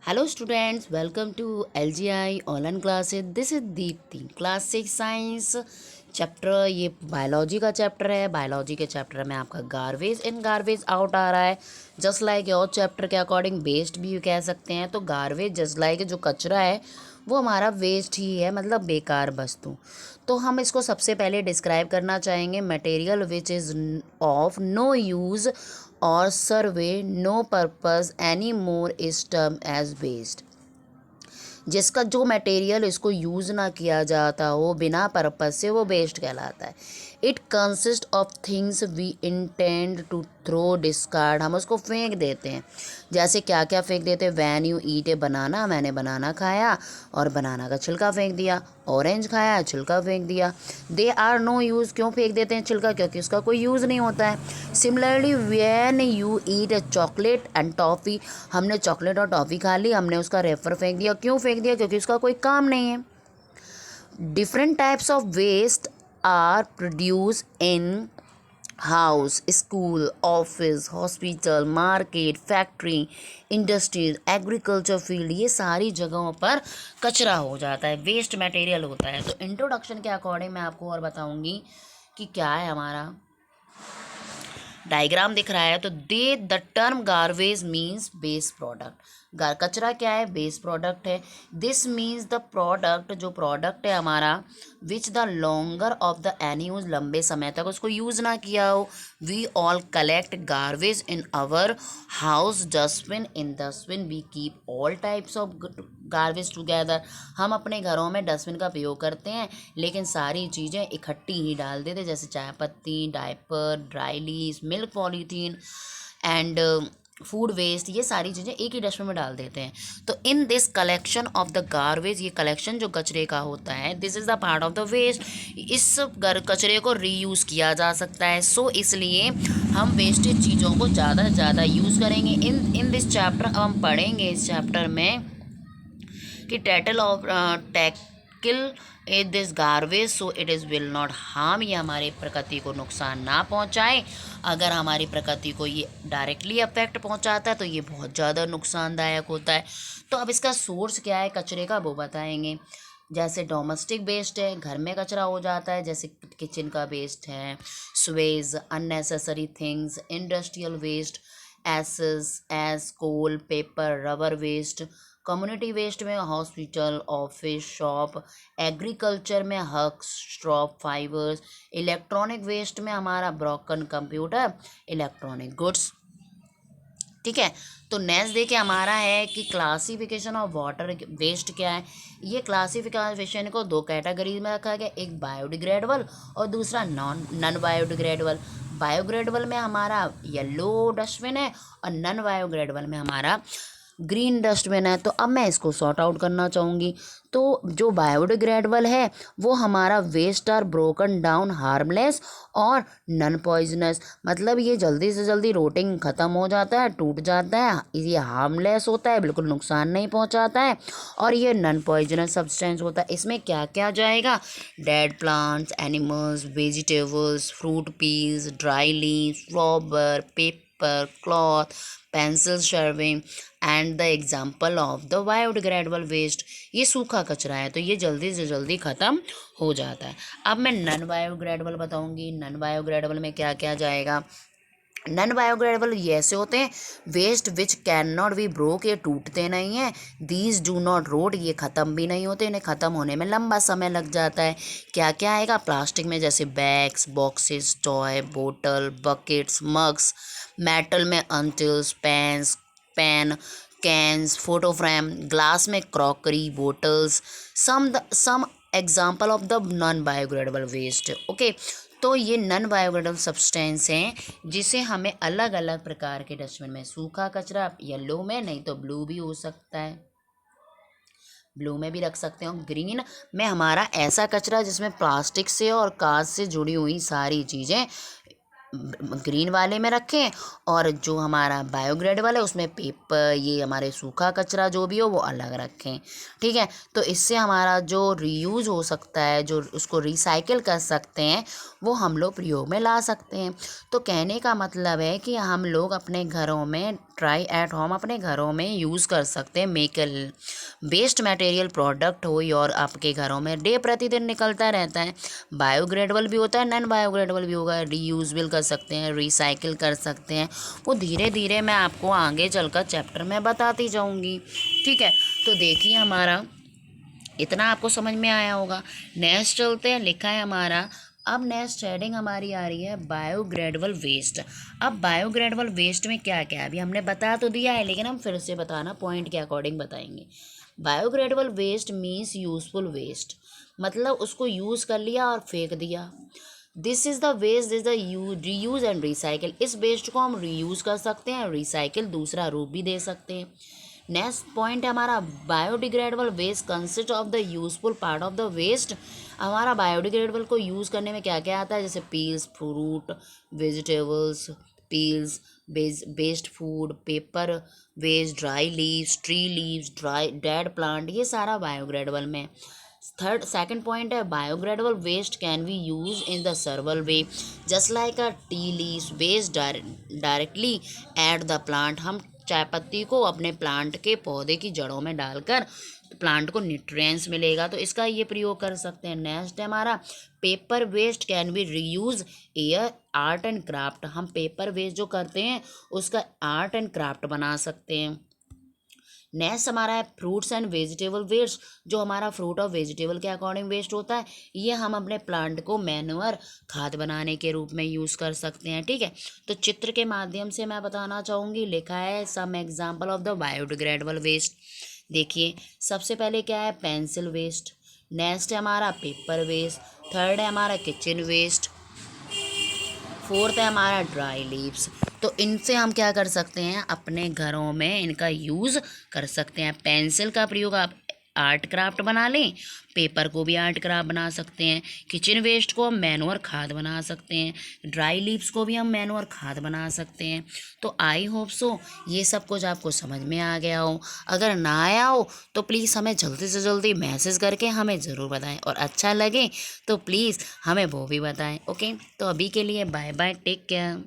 Hello students, welcome to LGI online classes. This is Deepti. Class 6 science chapter, ये biology का chapter है. Biology के chapter में आपका गार्बेज इन गार्बेज आउट आ रहा है. जस्ट लाइक योर चैप्टर के अकॉर्डिंग वेस्ट भी कह सकते हैं. तो गार्बेज जस्ट लाइक जो कचरा है वो हमारा वेस्ट ही है, मतलब बेकार वस्तु. तो हम इसको सबसे पहले डिस्क्राइब करना चाहेंगे. Material which is of no use और serves no purpose any more is term as waste. जिसका जो मटेरियल इसको यूज़ ना किया जाता हो बिना पर्पस से, वो वेस्ट कहलाता है. It consist of things we intend to throw discard. हम उसको फेंक देते हैं. जैसे क्या क्या फेंक देते हैं. वैन यू ईट ए बनाना, मैंने बनाना खाया और बनाना का छिलका फेंक दिया. ऑरेंज खाया, छिलका फेंक दिया. They are no use. क्यों फेंक देते हैं छिलका? क्योंकि उसका कोई यूज़ नहीं होता है. Similarly when you eat A chocolate and toffee, हमने चॉकलेट और टॉफ़ी खा ली, हमने उसका रेफर फेंक दिया. क्यों फेंक दिया? क्योंकि उसका कोई काम नहीं है. Different types of waste are produce in house, school, office, hospital, market, factory, industries, agriculture field. ये सारी जगहों पर कचरा हो जाता है, वेस्ट मटेरियल होता है. तो इंट्रोडक्शन के अकॉर्डिंग मैं आपको और बताऊंगी कि क्या है हमारा डायग्राम दिख रहा है. तो the term garbage means waste product. कचरा क्या है? वेस्ट प्रोडक्ट है. दिस मीन्स द प्रोडक्ट, जो प्रोडक्ट है हमारा, which the longer of the any use, लंबे समय तक उसको यूज़ ना किया हो. We all collect garbage in our house dustbin. In dustbin we keep all types of garbage together. हम अपने घरों में डस्टबिन का प्रयोग करते हैं, लेकिन सारी चीज़ें इकट्ठी ही डाल देते, जैसे चाय पत्ती, diaper, dry leaves, milk polythene and food waste. ये सारी चीज़ें एक ही डस्टबिन में डाल देते हैं. तो in this collection of the garbage, ये कलेक्शन जो कचरे का होता है, this is the part of the waste. इस कचरे को रीयूज़ किया जा सकता है. सो इसलिए हम वेस्टेज चीज़ों को ज़्यादा से ज़्यादा यूज़ करेंगे. इन दिस चैप्टर अब हम पढ़ेंगे इस चैप्टर में कि title of tackle is this garbage so it is will not harm. ये हमारी प्रकृति को नुकसान ना पहुंचाए. अगर हमारी प्रकृति को ये डायरेक्टली अफेक्ट पहुंचाता है तो ये बहुत ज़्यादा नुकसानदायक होता है. तो अब इसका सोर्स क्या है कचरे का, वो बताएंगे. जैसे डोमेस्टिक वेस्ट है, घर में कचरा हो जाता है, जैसे किचन का वेस्ट है, sewage, unnecessary things. Industrial waste, ash coal, paper, rubber waste. Community waste में हॉस्पिटल, ऑफिस, शॉप. एग्रीकल्चर में husks, straw, fibres. Electronic waste में हमारा ब्रोकन कंप्यूटर, इलेक्ट्रॉनिक गुड्स. ठीक है. तो नेक्स्ट देखिए हमारा है कि क्लासिफिकेशन ऑफ वाटर वेस्ट क्या है. ये क्लासिफिकेशन को दो कैटेगरी में रखा गया, एक बायोडिग्रेडेबल और दूसरा नॉन बायोडिग्रेडेबल. बायोग्रेडेबल में हमारा येलो डस्टबिन है और नॉन बायोग्रेडेबल में हमारा ग्रीन डस्टबिन है. तो अब मैं इसको सॉर्ट आउट करना चाहूँगी. तो जो बायोडिग्रेडेबल है वो हमारा waste are broken down, harmless और नॉन पॉइजनस. मतलब ये जल्दी से जल्दी रोटिंग ख़त्म हो जाता है, टूट जाता है. ये हार्मलेस होता है, बिल्कुल नुकसान नहीं पहुंचाता है. और ये नॉन पॉइजनस सब्सटेंस होता है. इसमें क्या क्या जाएगा? Dead plants, animals, vegetables, fruit peels, dry leaves, rubber, paper, cloth, pencil shaving and the example of the biodegradable waste. ये सूखा कचरा है तो ये जल्दी से जल्दी ख़त्म हो जाता है. अब मैं नॉन बायोडिग्रेडेबल बताऊंगी. नॉन बायोडिग्रेडेबल में क्या क्या जाएगा? नॉन बायोडिग्रेडेबल ये ऐसे होते हैं waste which can not be broke, ये टूटते नहीं हैं. दीज डू नॉट रोट, ये ख़त्म भी नहीं होते, इन्हें ख़त्म होने में लंबा समय लग जाता है. क्या क्या आएगा? प्लास्टिक में जैसे बैग्स, बॉक्सेस, टॉय, बोतल, बकेट्स, मग्स. मेटल में utensils, pen, cans, photo frame. Glass में crockery, bottles. Some example of the non biodegradable waste. Okay. तो ये नॉन बायोडिग्रेडेबल सब्सटेंस हैं जिसे हमें अलग अलग प्रकार के डस्टबिन में, सूखा कचरा येलो में, नहीं तो ब्लू भी हो सकता है, ब्लू में भी रख सकते हो. ग्रीन में हमारा ऐसा कचरा जिसमें प्लास्टिक से और कांच से जुड़ी हुई सारी चीज़ें ग्रीन वाले में रखें और जो हमारा बायोग्रेडेबल है उसमें पेपर, ये हमारे सूखा कचरा जो भी हो वो अलग रखें। ठीक है, तो इससे हमारा जो रीयूज़ हो सकता है, जो उसको रिसाइकिल कर सकते हैं, वो हम लोग प्रयोग में ला सकते हैं। तो कहने का मतलब है कि हम लोग अपने घरों में ट्राई एट होम अपने घरों में यूज़ कर सकते हैं। मेक वेस्ट मटेरियल प्रोडक्ट हो और आपके घरों में डे प्रतिदिन निकलता रहता है। बायोग्रेडेबल भी होता है, नॉन बायोग्रेडेबल भी होगा। रीयूज़ेबल कर सकते हैं, रिसाइकिल कर सकते हैं, वो धीरे धीरे मैं आपको आगे चलकर चैप्टर में बताती जाऊंगी। ठीक है, तो देखिए हमारा इतना आपको समझ में आया होगा। नेक्स्ट चलते हैं, लिखा है हमारा, अब नेक्स्ट हेडिंग हमारी आ रही है बायोग्रेडेबल वेस्ट। अब बायोग्रेडेबल वेस्ट में क्या क्या है अभी हमने बता तो दिया है, लेकिन हम फिर से बताना पॉइंट के अकॉर्डिंग बताएंगे। Biodegradable waste means useful waste, मतलब उसको यूज़ कर लिया और फेंक दिया। This is the waste is the reuse and recycle. इस वेस्ट को हम रीयूज़ कर सकते हैं, रिसाइकिल दूसरा रूप भी दे सकते हैं। नेक्स्ट पॉइंट है हमारा biodegradable waste consist of the useful part of the waste. हमारा बायोडिग्रेडेबल को यूज़ करने में क्या क्या आता है, जैसे peels, fruit, vegetables, peels, based food, paper waste, dry leaves, tree leaves, dry dead plant, ये सारा बायोग्रेडेबल में। थर्ड सेकंड पॉइंट है biodegradable waste can be use in the several way, just like a tea leaves waste directly at the plant. हम चाय पत्ती को अपने plant के पौधे की जड़ों में डालकर प्लांट को न्यूट्रिएंट्स मिलेगा, तो इसका ये प्रयोग कर सकते हैं। नेक्स्ट है हमारा paper waste can be reuse air art and craft. हम पेपर वेस्ट जो करते हैं उसका आर्ट एंड क्राफ्ट बना सकते हैं। नेक्स्ट हमारा है फ्रूट्स एंड वेजिटेबल वेस्ट। जो हमारा फ्रूट और वेजिटेबल के अकॉर्डिंग वेस्ट होता है, ये हम अपने प्लांट को मैन्योर खाद बनाने के रूप में यूज़ कर सकते हैं। ठीक है, तो चित्र के माध्यम से मैं बताना चाहूँगी। लिखा है some example of the biodegradable waste. देखिए सबसे पहले क्या है, पेंसिल वेस्ट। नेक्स्ट है हमारा पेपर वेस्ट। थर्ड है हमारा किचन वेस्ट। फोर्थ है हमारा ड्राई लीव्स। तो इनसे हम क्या कर सकते हैं, अपने घरों में इनका यूज़ कर सकते हैं। पेंसिल का प्रयोग आप आर्ट क्राफ्ट बना लें, पेपर को भी आर्ट क्राफ्ट बना सकते हैं, किचन वेस्ट को हम मैनुअर खाद बना सकते हैं, ड्राई लीव्स को भी हम मैनुअर खाद बना सकते हैं। तो आई होप सो ये सब कुछ आपको समझ में आ गया हो। अगर ना आया हो तो प्लीज़ हमें जल्दी से जल्दी मैसेज करके हमें ज़रूर बताएं, और अच्छा लगे तो प्लीज़ हमें वो भी बताएं। ओके, तो अभी के लिए बाय बाय, टेक केयर।